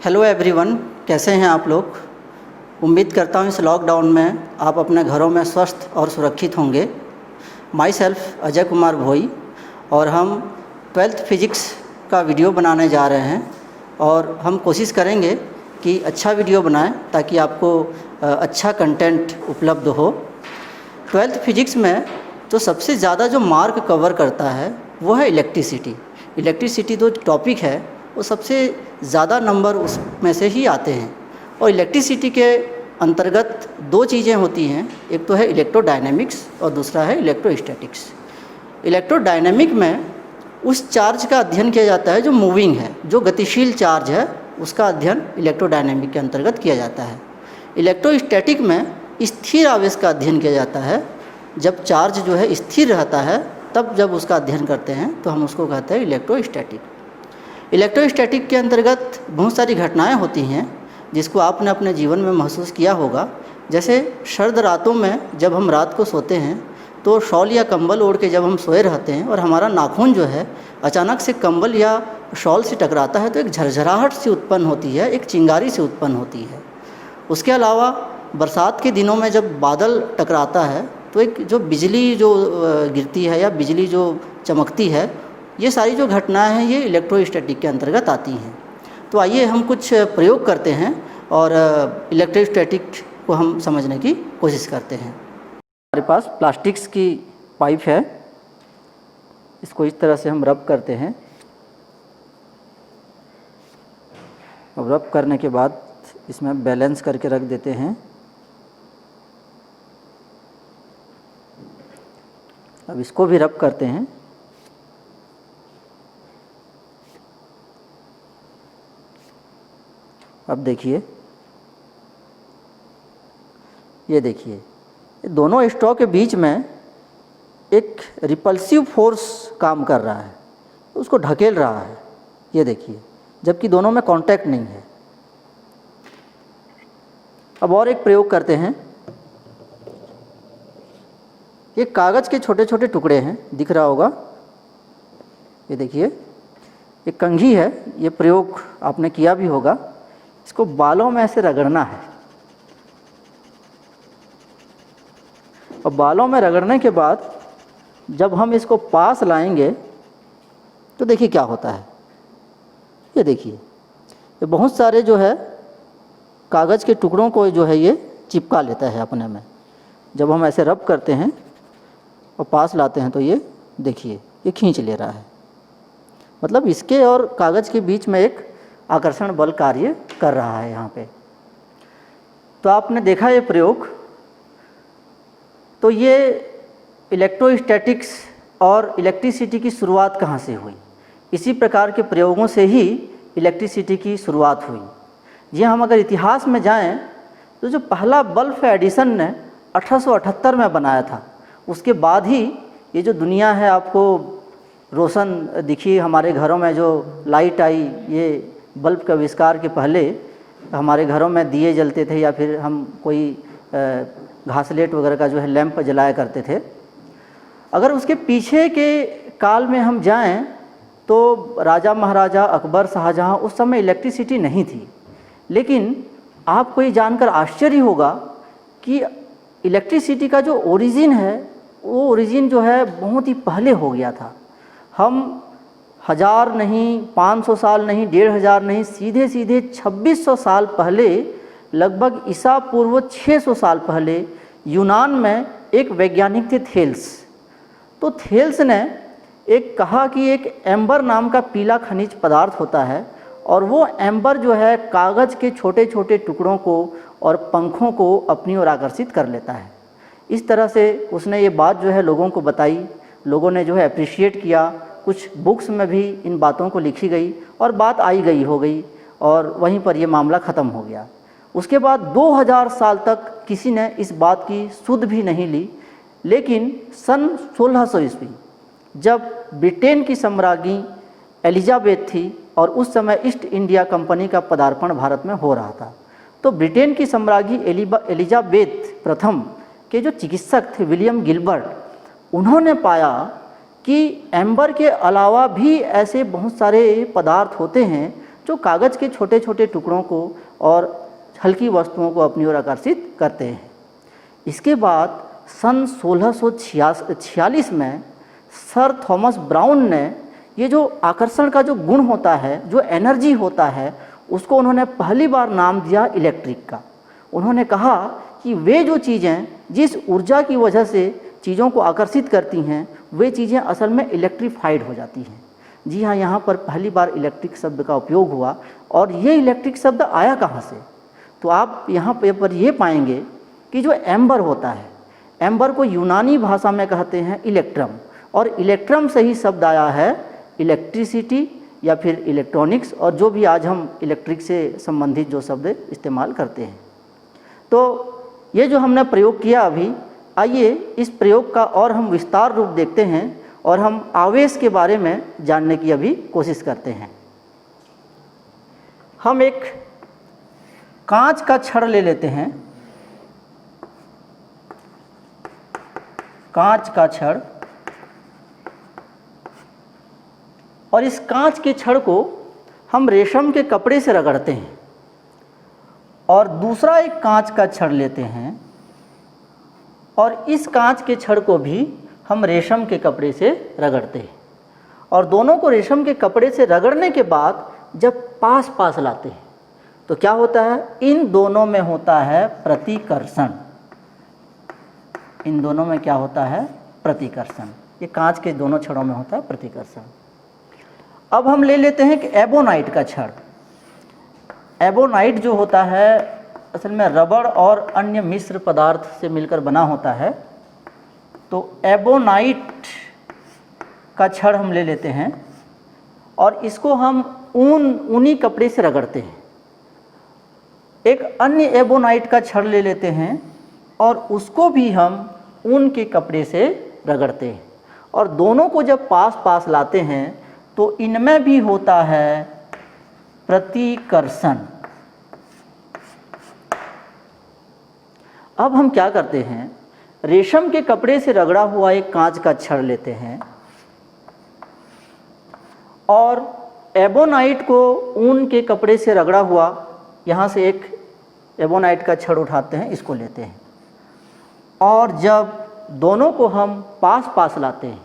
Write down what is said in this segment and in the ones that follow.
Hello everyone, कैसे हैं आप लोग। उम्मीद करता हूँ इस लॉकडाउन में आप अपने घरों में स्वस्थ और सुरक्षित होंगे। माई सेल्फ अजय कुमार भोई और हम 12th फिजिक्स का वीडियो बनाने जा रहे हैं और हम कोशिश करेंगे कि अच्छा वीडियो बनाएं ताकि आपको अच्छा कंटेंट उपलब्ध हो। 12th फिजिक्स में तो सबसे ज़्यादा जो मार्क कवर करता है वो है इलेक्ट्रिसिटी। इलेक्ट्रिसिटी जो टॉपिक है वो सबसे ज़्यादा नंबर उसमें से ही आते हैं। और इलेक्ट्रिसिटी के अंतर्गत दो चीज़ें होती हैं, एक तो है इलेक्ट्रोडायनेमिक्स और दूसरा है इलेक्ट्रोस्टैटिक्स। इलेक्ट्रोडायनेमिक में उस चार्ज का अध्ययन किया जाता है जो मूविंग है, जो गतिशील चार्ज है, उसका अध्ययन इलेक्ट्रोडायनेमिक के अंतर्गत किया जाता है। इलेक्ट्रोस्टैटिक में स्थिर आवेश का अध्ययन किया जाता है। जब चार्ज जो है स्थिर रहता है तब जब उसका अध्ययन करते हैं तो हम उसको कहते हैं इलेक्ट्रोस्टैटिक। इलेक्ट्रोस्टैटिक के अंतर्गत बहुत सारी घटनाएं होती हैं जिसको आपने अपने जीवन में महसूस किया होगा। जैसे सर्द रातों में जब हम रात को सोते हैं तो शॉल या कंबल ओढ़ के जब हम सोए रहते हैं और हमारा नाखून जो है अचानक से कंबल या शॉल से टकराता है तो एक झरझराहट सी उत्पन्न होती है, एक चिंगारी से उत्पन्न होती है। उसके अलावा बरसात के दिनों में जब बादल टकराता है तो एक जो बिजली जो गिरती है या बिजली जो चमकती है, ये सारी जो घटनाएं हैं ये इलेक्ट्रोस्टैटिक के अंतर्गत आती हैं। तो आइए हम कुछ प्रयोग करते हैं और इलेक्ट्रोस्टैटिक को हम समझने की कोशिश करते हैं। हमारे पास प्लास्टिक्स की पाइप है, इसको इस तरह से हम रब करते हैं। अब रब करने के बाद इसमें बैलेंस करके रख देते हैं। अब इसको भी रब करते हैं। अब देखिए, ये देखिए, ये दोनों स्ट्रॉ के बीच में एक रिपल्सिव फोर्स काम कर रहा है, उसको ढकेल रहा है। ये देखिए, जबकि दोनों में कांटेक्ट नहीं है। अब और एक प्रयोग करते हैं। ये कागज़ के छोटे छोटे टुकड़े हैं, दिख रहा होगा। ये देखिए, एक कंघी है, ये प्रयोग आपने किया भी होगा। इसको बालों में ऐसे रगड़ना है और बालों में रगड़ने के बाद जब हम इसको पास लाएंगे तो देखिए क्या होता है। ये देखिए, ये बहुत सारे जो है कागज़ के टुकड़ों को जो है ये चिपका लेता है अपने में। जब हम ऐसे रब करते हैं और पास लाते हैं तो ये देखिए, ये खींच ले रहा है। मतलब इसके और कागज़ के बीच में एक आकर्षण बल कार्य कर रहा है यहाँ पे। तो आपने देखा ये प्रयोग। तो ये इलेक्ट्रोस्टैटिक्स और इलेक्ट्रिसिटी की शुरुआत कहाँ से हुई? इसी प्रकार के प्रयोगों से ही इलेक्ट्रिसिटी की शुरुआत हुई। ये हम अगर इतिहास में जाएं तो जो पहला बल्ब एडिसन ने 1878 में बनाया था, उसके बाद ही ये जो दुनिया है आपको रोशन दिखी। हमारे घरों में जो लाइट आई, ये बल्ब के आविष्कार के पहले हमारे घरों में दिए जलते थे या फिर हम कोई घासलेट वगैरह का जो है लैंप जलाया करते थे। अगर उसके पीछे के काल में हम जाएं तो राजा महाराजा अकबर, शाहजहां, उस समय इलेक्ट्रिसिटी नहीं थी। लेकिन आपको ये जानकर आश्चर्य होगा कि इलेक्ट्रिसिटी का जो ओरिजिन है वो ओरिजिन जो है बहुत ही पहले हो गया था। हम 1000 नहीं, 500 साल नहीं, 1500 नहीं, सीधे सीधे 2600 साल पहले, लगभग ईसा पूर्व 600 साल पहले यूनान में एक वैज्ञानिक थे थेल्स। तो थेल्स ने एक कहा कि एक एम्बर नाम का पीला खनिज पदार्थ होता है और वो एम्बर जो है कागज़ के छोटे छोटे टुकड़ों को और पंखों को अपनी ओर आकर्षित कर लेता है। इस तरह से उसने ये बात जो है लोगों को बताई, लोगों ने जो है अप्रिशिएट किया। कुछ बुक्स में भी इन बातों को लिखी गई और बात आई गई हो गई और वहीं पर ये मामला ख़त्म हो गया। उसके बाद 2000 साल तक किसी ने इस बात की सुध भी नहीं ली। लेकिन सन 1600 ईस्वी जब ब्रिटेन की सम्राज्ञी एलिजाबेथ थी और उस समय ईस्ट इंडिया कंपनी का पदार्पण भारत में हो रहा था, तो ब्रिटेन की सम्राज्ञी एलिजाबेथ प्रथम के जो चिकित्सक थे विलियम गिलबर्ट, उन्होंने पाया कि एम्बर के अलावा भी ऐसे बहुत सारे पदार्थ होते हैं जो कागज़ के छोटे छोटे टुकड़ों को और हल्की वस्तुओं को अपनी ओर आकर्षित करते हैं। इसके बाद सन 1646 में सर थॉमस ब्राउन ने ये जो आकर्षण का जो गुण होता है, जो एनर्जी होता है, उसको उन्होंने पहली बार नाम दिया इलेक्ट्रिक का। उन्होंने कहा कि वे जो चीज़ें जिस ऊर्जा की वजह से चीज़ों को आकर्षित करती हैं, वे चीज़ें असल में इलेक्ट्रीफाइड हो जाती हैं। जी हाँ, यहाँ पर पहली बार इलेक्ट्रिक शब्द का उपयोग हुआ। और ये इलेक्ट्रिक शब्द आया कहाँ से? तो आप यहाँ पर ये पाएंगे कि जो एम्बर होता है, एम्बर को यूनानी भाषा में कहते हैं इलेक्ट्रम, और इलेक्ट्रम से ही शब्द आया है इलेक्ट्रिसिटी या फिर इलेक्ट्रॉनिक्स, और जो भी आज हम इलेक्ट्रिक से संबंधित जो शब्द इस्तेमाल करते हैं। तो ये जो हमने प्रयोग किया अभी, आइए इस प्रयोग का और हम विस्तार रूप देखते हैं और हम आवेश के बारे में जानने की अभी कोशिश करते हैं। हम एक कांच का छड़ ले लेते हैं, कांच का छड़, और इस कांच के छड़ को हम रेशम के कपड़े से रगड़ते हैं। और दूसरा एक कांच का छड़ लेते हैं और इस कांच के छड़ को भी हम रेशम के कपड़े से रगड़ते हैं। और दोनों को रेशम के कपड़े से रगड़ने के बाद जब पास पास लाते हैं तो क्या होता है? इन दोनों में होता है प्रतिकर्षण। इन दोनों में क्या होता है? प्रतिकर्षण। ये कांच के दोनों छड़ों में होता है प्रतिकर्षण। अब हम ले लेते हैं कि एबोनाइट का छड़। एबोनाइट जो होता है असल में रबड़ और अन्य मिश्र पदार्थ से मिलकर बना होता है। तो एबोनाइट का छड़ हम ले लेते हैं और इसको हम ऊनी कपड़े से रगड़ते हैं। एक अन्य एबोनाइट का छड़ ले लेते हैं और उसको भी हम ऊन के कपड़े से रगड़ते हैं। और दोनों को जब पास पास लाते हैं तो इनमें भी होता है प्रतिकर्षण। अब हम क्या करते हैं? रेशम के कपड़े से रगड़ा हुआ एक कांच का छड़ लेते हैं और एबोनाइट को ऊन के कपड़े से रगड़ा हुआ, यहाँ से एक एबोनाइट का छड़ उठाते हैं, इसको लेते हैं। और जब दोनों को हम पास पास लाते हैं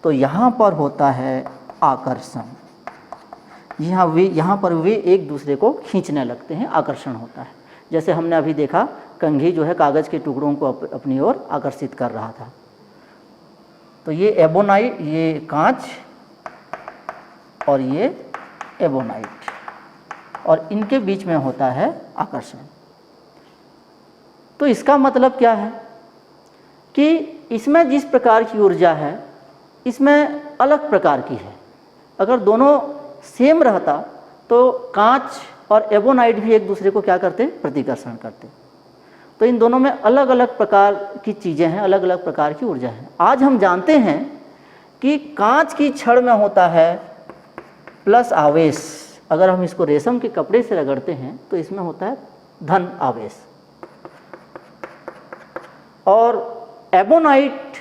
तो यहाँ पर होता है आकर्षण। यहाँ पर वे एक दूसरे को खींचने लगते हैं, आकर्षण होता है। जैसे हमने अभी देखा, कंघी जो है कागज़ के टुकड़ों को अपनी ओर आकर्षित कर रहा था। तो ये एबोनाइट, ये कांच और ये एबोनाइट, और इनके बीच में होता है आकर्षण। तो इसका मतलब क्या है कि इसमें जिस प्रकार की ऊर्जा है, इसमें अलग प्रकार की है। अगर दोनों सेम रहता तो कांच और एबोनाइट भी एक दूसरे को क्या करते? प्रतिकर्षण करते। तो इन दोनों में अलग अलग प्रकार की चीज़ें हैं, अलग अलग प्रकार की ऊर्जा है। आज हम जानते हैं कि कांच की छड़ में होता है प्लस आवेश। अगर हम इसको रेशम के कपड़े से रगड़ते हैं तो इसमें होता है धन आवेश। और एबोनाइट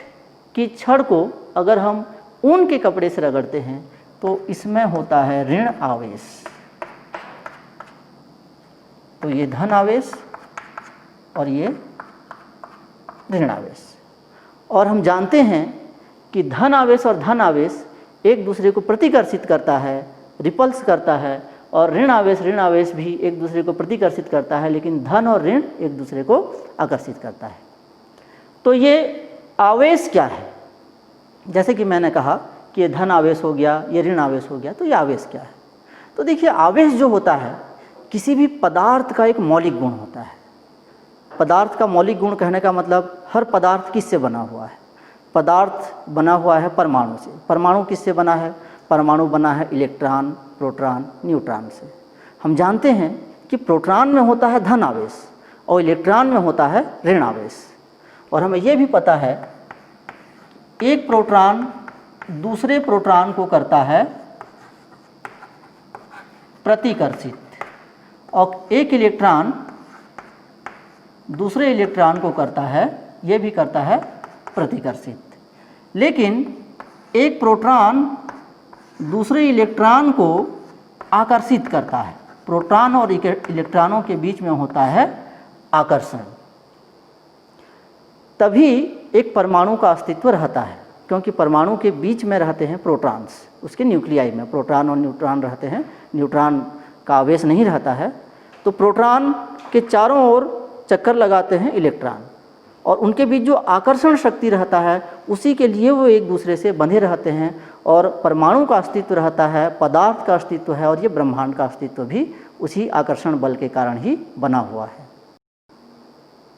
की छड़ को अगर हम ऊन के कपड़े से रगड़ते हैं तो इसमें होता है ऋण आवेश। तो ये धन आवेश और ये ऋण आवेश। और हम जानते हैं कि धन आवेश और धन आवेश एक दूसरे को प्रतिकर्षित करता है, रिपल्स करता है, और ऋण आवेश भी एक दूसरे को प्रतिकर्षित करता है, लेकिन धन और ऋण एक दूसरे को आकर्षित करता है। तो ये आवेश क्या है? जैसे कि मैंने कहा कि ये धन आवेश हो गया, ये ऋण आवेश हो गया, तो ये आवेश क्या है? तो देखिए, आवेश जो होता है किसी भी पदार्थ का एक मौलिक गुण होता है। पदार्थ का मौलिक गुण कहने का मतलब हर पदार्थ किससे बना हुआ है? पदार्थ बना हुआ है परमाणु से। परमाणु किससे बना है? परमाणु बना है इलेक्ट्रॉन, प्रोटॉन, न्यूट्रॉन से। हम जानते हैं कि प्रोटॉन में होता है धन आवेश और इलेक्ट्रॉन में होता है ऋण आवेश। और हमें यह भी पता है एक प्रोटॉन दूसरे प्रोटॉन को करता है प्रतिकर्षित, और एक इलेक्ट्रॉन दूसरे इलेक्ट्रॉन को करता है, ये भी करता है प्रतिकर्षित। लेकिन एक प्रोटॉन दूसरे इलेक्ट्रॉन को आकर्षित करता है। प्रोटॉन और इलेक्ट्रॉनों के बीच में होता है आकर्षण, तभी एक परमाणु का अस्तित्व रहता है, क्योंकि परमाणु के बीच में रहते हैं प्रोटॉन्स, उसके न्यूक्लियाई में प्रोटॉन और न्यूट्रॉन रहते हैं, न्यूट्रॉन का आवेश नहीं रहता है। तो प्रोटॉन के चारों ओर चक्कर लगाते हैं इलेक्ट्रॉन, और उनके बीच जो आकर्षण शक्ति रहता है उसी के लिए वो एक दूसरे से बंधे रहते हैं, और परमाणु का अस्तित्व रहता है, पदार्थ का अस्तित्व है, और ये ब्रह्मांड का अस्तित्व भी उसी आकर्षण बल के कारण ही बना हुआ है।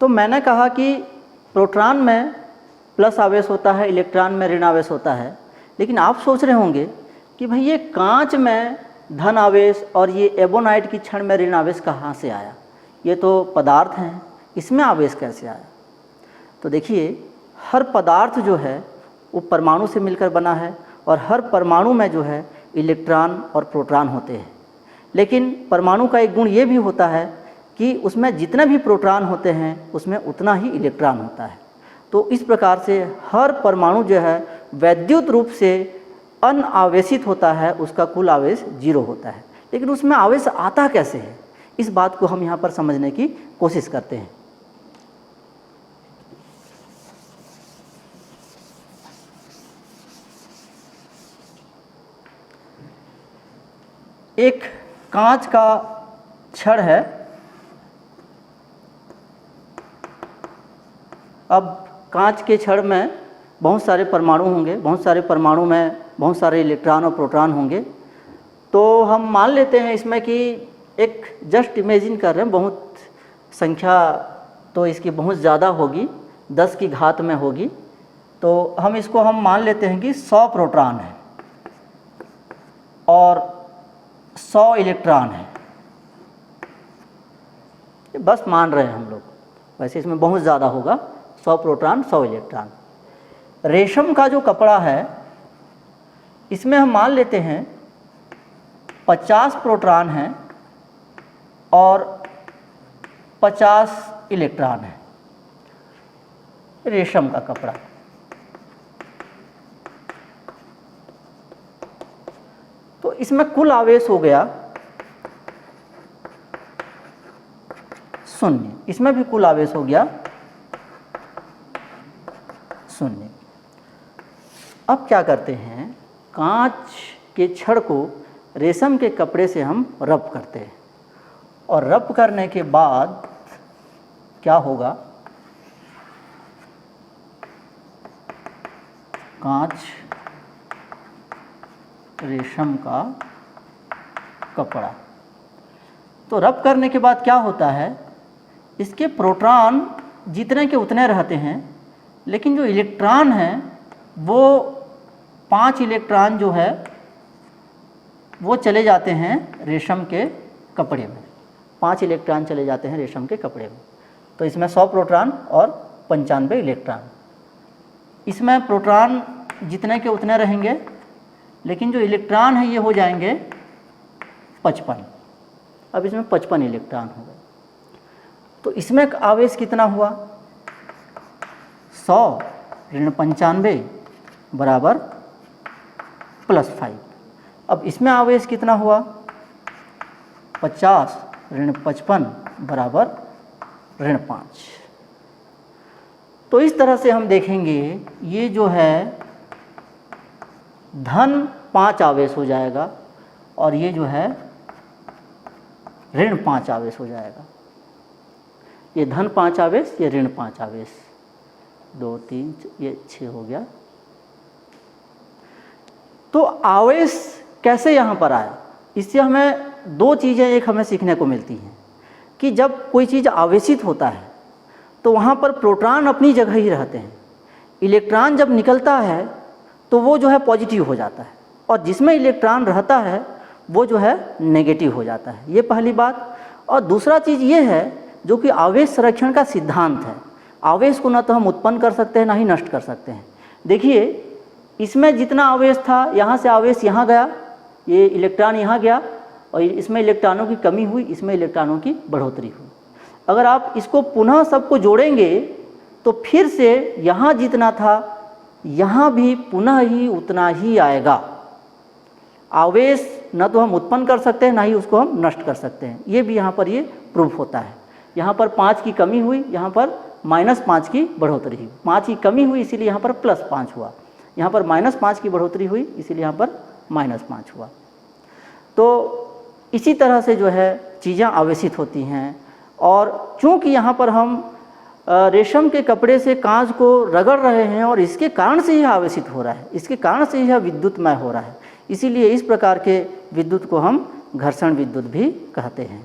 तो मैंने कहा कि प्रोटॉन में प्लस आवेश होता है, इलेक्ट्रॉन में ऋण आवेश होता है, लेकिन आप सोच रहे होंगे कि भाई ये कांच में धन आवेश और ये एबोनाइट की छड़ में ऋण आवेश कहाँ से आया, ये तो पदार्थ हैं, इसमें आवेश कैसे आया। तो देखिए, हर पदार्थ जो है वो परमाणु से मिलकर बना है, और हर परमाणु में जो है इलेक्ट्रॉन और प्रोटॉन होते हैं, लेकिन परमाणु का एक गुण ये भी होता है कि उसमें जितने भी प्रोटॉन होते हैं उसमें उतना ही इलेक्ट्रॉन होता है। तो इस प्रकार से हर परमाणु जो है वैद्युत रूप से अनावेशित होता है, उसका कुल आवेश 0 होता है। लेकिन उसमें आवेश आता कैसे है, इस बात को हम यहाँ पर समझने की कोशिश करते हैं। एक कांच का छड़ है, अब कांच के छड़ में बहुत सारे परमाणु होंगे, बहुत सारे परमाणु में बहुत सारे इलेक्ट्रॉन और प्रोटॉन होंगे। तो हम मान लेते हैं इसमें कि एक जस्ट इमेजिन कर रहे हैं, बहुत संख्या तो इसकी बहुत ज़्यादा होगी, 10 की घात में होगी। तो हम मान लेते हैं कि 100 प्रोटॉन है और 100 इलेक्ट्रॉन है, बस मान रहे हैं हम लोग, वैसे इसमें बहुत ज़्यादा होगा, 100 प्रोटॉन 100 इलेक्ट्रॉन। रेशम का जो कपड़ा है इसमें हम मान लेते हैं 50 प्रोटॉन हैं और 50 इलेक्ट्रॉन हैं, रेशम का कपड़ा। तो इसमें कुल आवेश हो गया 0, इसमें भी कुल आवेश हो गया 0। अब क्या करते हैं, कांच के छड़ को रेशम के कपड़े से हम रब करते हैं, और रब करने के बाद क्या होगा, कांच रेशम का कपड़ा। तो रब करने के बाद क्या होता है, इसके प्रोटॉन जितने के उतने रहते हैं, लेकिन जो इलेक्ट्रॉन हैं वो 5 इलेक्ट्रॉन जो है वो चले जाते हैं रेशम के कपड़े में, 5 इलेक्ट्रॉन चले जाते हैं रेशम के कपड़े में। तो इसमें 100 प्रोटॉन और 95 इलेक्ट्रॉन। इसमें प्रोटॉन जितने के उतने रहेंगे, लेकिन जो इलेक्ट्रॉन है ये हो जाएंगे 55। अब इसमें 55 इलेक्ट्रॉन हो गए। तो इसमें आवेश कितना हुआ, 100 ऋण 95 बराबर +5। अब इसमें आवेश कितना हुआ, 50 ऋण 55 बराबर ऋण 5। तो इस तरह से हम देखेंगे, ये जो है धन 5 आवेश हो जाएगा, और ये जो है ऋण 5 आवेश हो जाएगा। ये धन 5 आवेश, ये ऋण 5 आवेश, 2 3 ये 6 हो गया। तो आवेश कैसे यहाँ पर आया, इससे हमें 2 चीज़ें एक हमें सीखने को मिलती हैं कि जब कोई चीज़ आवेशित होता है तो वहाँ पर प्रोटॉन अपनी जगह ही रहते हैं, इलेक्ट्रॉन जब निकलता है तो वो जो है पॉजिटिव हो जाता है, और जिसमें इलेक्ट्रॉन रहता है वो जो है नेगेटिव हो जाता है। ये पहली बात। और दूसरा चीज़ ये है जो कि आवेश संरक्षण का सिद्धांत है। आवेश को ना तो हम उत्पन्न कर सकते हैं ना ही नष्ट कर सकते हैं। देखिए, इसमें जितना आवेश था, यहाँ से आवेश यहाँ गया, ये इलेक्ट्रॉन यहाँ गया, और इसमें इलेक्ट्रॉनों की कमी हुई, इसमें इलेक्ट्रॉनों की बढ़ोतरी हुई। अगर आप इसको पुनः सबको जोड़ेंगे तो फिर से यहाँ जितना था यहाँ भी पुनः ही उतना ही आएगा। आवेश न तो हम उत्पन्न कर सकते हैं, ना ही उसको हम नष्ट कर सकते हैं। ये भी यहाँ पर ये प्रूफ होता है। यहाँ पर 5 की कमी हुई, यहाँ पर -5 की बढ़ोतरी हुई। 5 की कमी हुई इसीलिए यहाँ पर +5 हुआ, यहाँ पर -5 की बढ़ोतरी हुई इसीलिए यहाँ पर -5 हुआ। तो इसी तरह से जो है चीज़ें आवेशित होती हैं। और चूँकि यहाँ पर हम रेशम के कपड़े से कांच को रगड़ रहे हैं और इसके कारण से यह आवेशित हो रहा है, इसके कारण से यह विद्युतमय हो रहा है, इसीलिए इस प्रकार के विद्युत को हम घर्षण विद्युत भी कहते हैं।